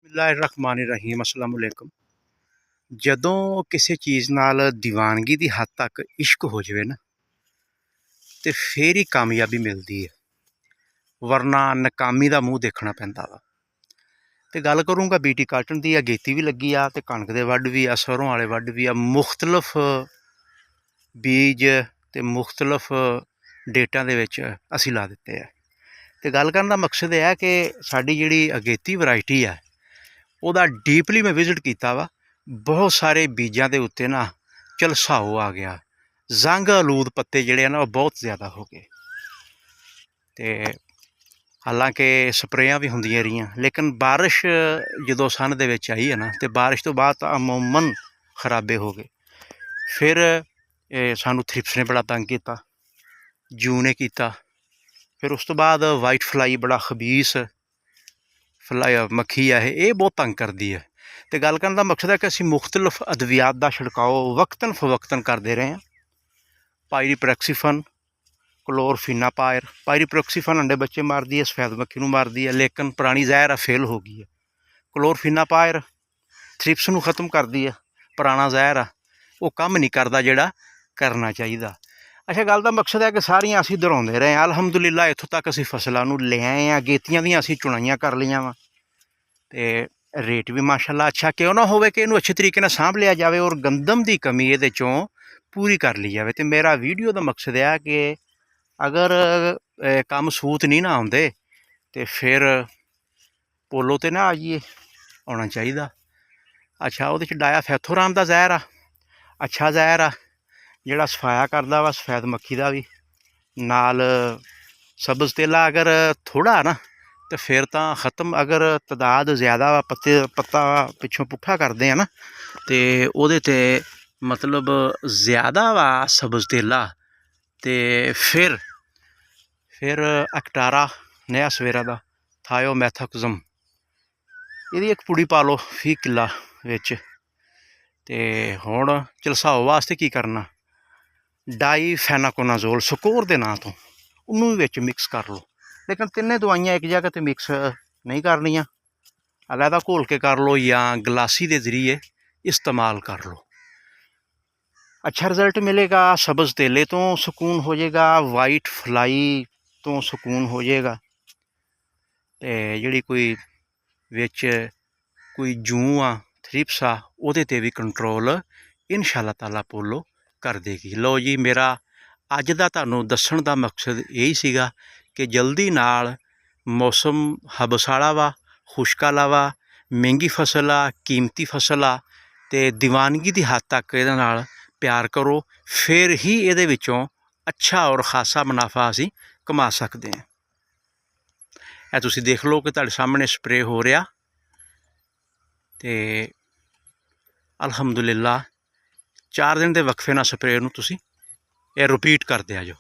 बिस्मिल्लाहिर्रहमानिर्रहीम अस्सलाम वालेकुम। ਜਦੋਂ ਕਿਸੇ ਚੀਜ਼ ਨਾਲ ਦੀਵਾਨਗੀ ਦੀ ਹੱਦ ਤੱਕ ਇਸ਼ਕ ਹੋ ਜਾਵੇ ਨਾ ਤੇ ਫੇਰ ਹੀ ਕਾਮਯਾਬੀ ਮਿਲਦੀ ਹੈ, ਵਰਨਾ ਨਾਕਾਮੀ ਦਾ ਮੂੰਹ ਦੇਖਣਾ ਪੈਂਦਾ ਵਾ। ਤੇ ਗੱਲ ਕਰੂੰਗਾ ਬੀਟੀ ਕਾਟਨ ਦੀ। ਅਗੇਤੀ ਵੀ ਲੱਗੀ ਆ ਤੇ ਕਣਕ ਦੇ ਵੱਢ ਵੀ ਆ, ਸਰੋਂ ਵਾਲੇ ਵੱਢ ਵੀ ਆ। ਮੁਖਤਲਫ ਬੀਜ ਤੇ ਮੁਖਤਲਫ ਡੇਟਾਂ ਦੇ ਵਿੱਚ ਅਸੀਂ ਲਾ ਦਿੱਤੇ ਆ। ਤੇ ਗੱਲ ਕਰਨ ਦਾ ਮਕਸਦ ਇਹ ਹੈ ਕਿ ਸਾਡੀ ਜਿਹੜੀ ਅਗੇਤੀ ਵੈਰਾਈਟੀ ਆ ਉਹਦਾ ਡੀਪਲੀ ਮੈਂ ਵਿਜ਼ਿਟ ਕੀਤਾ ਵਾ। ਬਹੁਤ ਸਾਰੇ ਬੀਜਾਂ ਦੇ ਉੱਤੇ ਨਾ ਝਲਸਾਓ ਆ ਗਿਆ, ਜ਼ੰਗ ਆਲੂਦ ਪੱਤੇ ਜਿਹੜੇ ਆ ਨਾ ਉਹ ਬਹੁਤ ਜ਼ਿਆਦਾ ਹੋ ਗਏ। ਤੇ ਹਾਲਾਂਕਿ ਸਪਰੇਆਂ ਵੀ ਹੁੰਦੀਆਂ ਰਹੀਆਂ, ਲੇਕਿਨ ਬਾਰਿਸ਼ ਜਦੋਂ ਸੰਨ ਦੇ ਵਿੱਚ ਆਈ ਹੈ ਨਾ ਤੇ ਬਾਰਿਸ਼ ਤੋਂ ਬਾਅਦ ਤਾਂ ਅਮੂਮਨ ਖਰਾਬੇ ਹੋ ਗਏ। ਫਿਰ ਸਾਨੂੰ ਥ੍ਰਿਪਸ ਨੇ ਬੜਾ ਤੰਗ ਕੀਤਾ, ਜੂ ਨੇ ਕੀਤਾ। ਫਿਰ ਉਸ ਤੋਂ ਬਾਅਦ ਵਾਈਟ ਫਲਾਈ ਬੜਾ ਖਬੀਸ ਫਲਾਈ ਮੱਖੀ ਆ, ਇਹ ਬਹੁਤ ਤੰਗ ਕਰਦੀ ਹੈ। ਤੇ ਗੱਲ ਕਰਨ ਦਾ ਮਕਸਦ ਹੈ ਕਿ ਅਸੀਂ ਮੁਖਤਲਿਫ ਅਦਵਿਆਤ ਦਾ ਛਿੜਕਾਓ ਵਕਤਨ ਫਵਕਤਨ ਕਰਦੇ ਰਹੇ ਹਾਂ। ਪਾਇਰੀਪ੍ਰੈਕਸੀਫਨ, ਕਲੋਰਫੀਨਾਪਾਇਰ। ਪਾਇਰੀਪ੍ਰੈਕਸੀਫਨ ਅੰਡੇ ਬੱਚੇ ਮਾਰਦੀ ਹੈ, ਸਫੈਦ ਮੱਖੀ ਨੂੰ ਮਾਰਦੀ ਹੈ, ਲੇਕਿਨ ਪੁਰਾਣੀ ਜ਼ਹਿਰ ਆ ਫੇਲ ਹੋ ਗਈ ਹੈ। ਕਲੋਰਫੀਨਾਪਾਇਰ ਥ੍ਰਿਪਸ ਨੂੰ ਖ਼ਤਮ ਕਰਦੀ ਹੈ, ਪੁਰਾਣਾ ਜ਼ਹਿਰ ਆ ਉਹ ਕੰਮ ਨਹੀਂ ਕਰਦਾ ਜਿਹੜਾ ਕਰਨਾ ਚਾਹੀਦਾ। ਅੱਛਾ, ਗੱਲ ਦਾ ਮਕਸਦ ਹੈ ਕਿ ਸਾਰੀਆਂ ਅਸੀਂ ਦੁਹਰਾਉਂਦੇ ਰਹੇ ਹਾਂ। ਅਲਹਮਦੁਲਿਲਾ ਇੱਥੋਂ ਤੱਕ ਅਸੀਂ ਫਸਲਾਂ ਨੂੰ ਲੈ ਆਏ ਹਾਂ, ਗੇਤੀਆਂ ਦੀਆਂ ਅਸੀਂ ਚੁਣਾਈਆਂ ਕਰ ਲਈਆਂ ਵਾ। ਤੇ ਰੇਟ ਵੀ ਮਾਸ਼ਾਅੱਲਾ ਅੱਛਾ। ਕਿਉਂ ਨਾ ਹੋਵੇ ਕਿ ਇਹਨੂੰ ਅੱਛੇ ਤਰੀਕੇ ਨਾਲ ਸਾਂਭ ਲਿਆ ਜਾਵੇ ਔਰ ਗੰਦਮ ਦੀ ਕਮੀ ਇਹਦੇ 'ਚੋਂ ਪੂਰੀ ਕਰ ਲਈ ਜਾਵੇ। ਤੇ ਮੇਰਾ ਵੀਡੀਓ ਦਾ ਮਕਸਦ ਇਹ ਹੈ ਕਿ ਅਗਰ ਕੰਮ ਸੂਤ ਨਹੀਂ ਨਾ ਆਉਂਦੇ ਤੇ ਫਿਰ ਪੋਲੋ 'ਤੇ ਨਾ ਆ ਜਾਈਏ, ਆਉਣਾ ਚਾਹੀਦਾ। ਅੱਛਾ, ਉਹਦੇ 'ਚ ਡਾਇਆ ਫੈਥੋਰਾਮ ਦਾ ਜ਼ਹਿਰ ਆ, ਅੱਛਾ ਜ਼ਹਿਰ ਆ ਜਿਹੜਾ ਸਫਾਇਆ ਕਰਦਾ ਵਾ ਸਫੈਦ ਮੱਖੀ ਦਾ ਵੀ। ਨਾਲ ਸਬਜ਼ ਤੇਲਾ ਅਗਰ ਥੋੜ੍ਹਾ ਨਾ ਤੇ ਫਿਰ ਤਾਂ ਖ਼ਤਮ। ਅਗਰ ਤਾਦਾਦ ਜ਼ਿਆਦਾ ਵਾ, ਪੱਤਾ ਪਿੱਛੋਂ ਪੁੱਠਾ ਕਰਦੇ ਆ ਨਾ ਤੇ ਉਹਦੇ 'ਤੇ ਮਤਲਬ ਜ਼ਿਆਦਾ ਵਾ ਸਬਜ਼ ਤੇਲਾ, ਤੇ ਫਿਰ ਅਕਟਾਰਾ ਨया ਸਵੇਰਾ ਦਾ ਥਾਇਓਮੈਥੋਕਜ਼ਮ ਇਹਦੀ ਇੱਕ ਪੁੜੀ ਪਾ ਲਓ 20 ਕਿੱਲਾ ਵਿੱਚ। ਤੇ ਹੁਣ ਝਲਸਾਓ ਵਾਸਤੇ ਕੀ ਕਰਨਾ, ਡਾਈਫੈਨਾਕੋਨਾਜ਼ੋਲ ਸਕੋਰ ਦੇ ਨਾਂ ਤੋਂ ਉਹਨੂੰ ਵੀ ਵਿੱਚ ਮਿਕਸ ਕਰ ਲਓ। ਲੇਕਿਨ ਤਿੰਨੇ ਦਵਾਈਆਂ ਇੱਕ ਜਗ੍ਹਾ 'ਤੇ ਮਿਕਸ ਨਹੀਂ ਕਰਨੀਆਂ, ਅਲੱਗਾ ਘੋਲ ਕੇ ਕਰ ਲਓ ਜਾਂ ਗਲਾਸੀ ਦੇ ਜ਼ਰੀਏ ਇਸਤੇਮਾਲ ਕਰ ਲਓ। ਅੱਛਾ ਰਿਜ਼ਲਟ ਮਿਲੇਗਾ। ਸਬਜ਼ ਤੇਲੇ ਤੋਂ ਸਕੂਨ ਹੋ ਜਾਏਗਾ, ਵਾਈਟ ਫਲਾਈ ਤੋਂ ਸਕੂਨ ਹੋ ਜਾਏਗਾ। ਤੇ ਜਿਹੜੀ ਕੋਈ ਵਿੱਚ ਕੋਈ ਜੂੰ ਆ, ਥ੍ਰਿਪਸ ਆ, ਉਹਦੇ 'ਤੇ ਵੀ ਕੰਟਰੋਲ ਇਨਸ਼ਾ ਤਾਲਾ ਪੋਲੋ ਕਰ ਦੇਗੀ। ਲਓ ਜੀ, ਮੇਰਾ ਅੱਜ ਦਾ ਤੁਹਾਨੂੰ ਦੱਸਣ ਦਾ ਮਕਸਦ ਇਹੀ ਸੀਗਾ ਕਿ ਜਲਦੀ ਨਾਲ ਮੌਸਮ ਹਬਸਾਲਾ ਵਾ, ਖੁਸ਼ਕ ਵਾਲਾ ਵਾ, ਮਹਿੰਗੀ ਫਸਲ ਆ, ਕੀਮਤੀ ਫਸਲ ਆ, ਅਤੇ ਦੀਵਾਨਗੀ ਦੀ ਹੱਦ ਤੱਕ ਇਹਦੇ ਨਾਲ ਪਿਆਰ ਕਰੋ, ਫਿਰ ਹੀ ਇਹਦੇ ਵਿੱਚੋਂ ਅੱਛਾ ਔਰ ਖਾਸਾ ਮੁਨਾਫਾ ਅਸੀਂ ਕਮਾ ਸਕਦੇ ਹਾਂ। ਇਹ ਤੁਸੀਂ ਦੇਖ ਲਓ ਕਿ ਤੁਹਾਡੇ ਸਾਹਮਣੇ ਸਪਰੇਅ ਹੋ ਰਿਹਾ। ਤੇ ਅਲਹਮਦੁਲਿਲਾ 4 ਦਿਨ ਦੇ ਵਕਫੇ ਨਾਲ ਸਪਰੇਅ ਨੂੰ ਤੁਸੀਂ ਇਹ ਰਿਪੀਟ ਕਰਦੇ ਆ ਜਾਓ।